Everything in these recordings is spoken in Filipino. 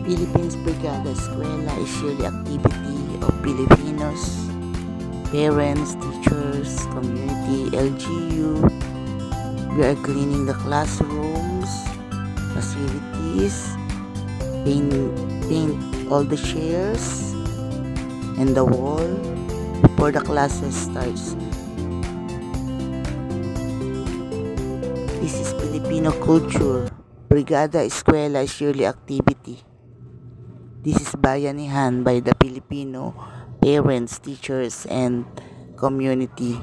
Philippines Brigada Eskwela is yearly activity of Filipinos, parents, teachers, community, LGU. We are cleaning the classrooms, facilities, paint all the chairs and the wall before the classes starts. This is Filipino culture. Brigada Eskwela is yearly activity. This is Bayanihan by the Filipino parents, teachers, and community.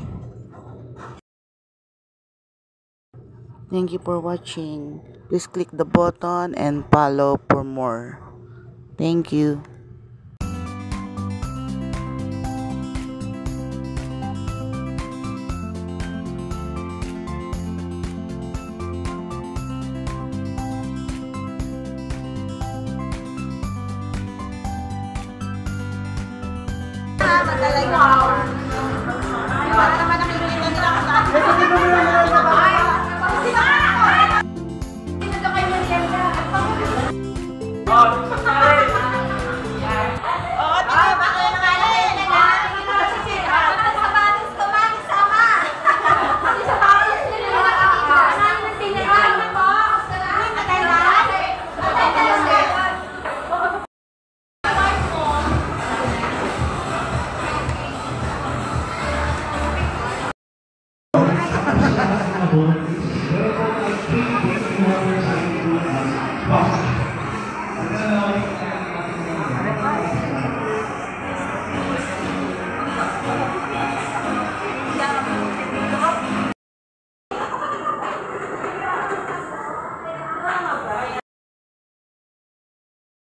Thank you for watching. Please click the button and follow for more. Thank you. Madalay mo. Para naman nakikita nila ako sa akin. Dito kayo merienda. Oo, tayo ba kayo nangalit? Sa batis ko, mami, sama. Sa batis ko nila nakikita. Saan yung tiniraan mo? Patay na? Patay na lang. Wow.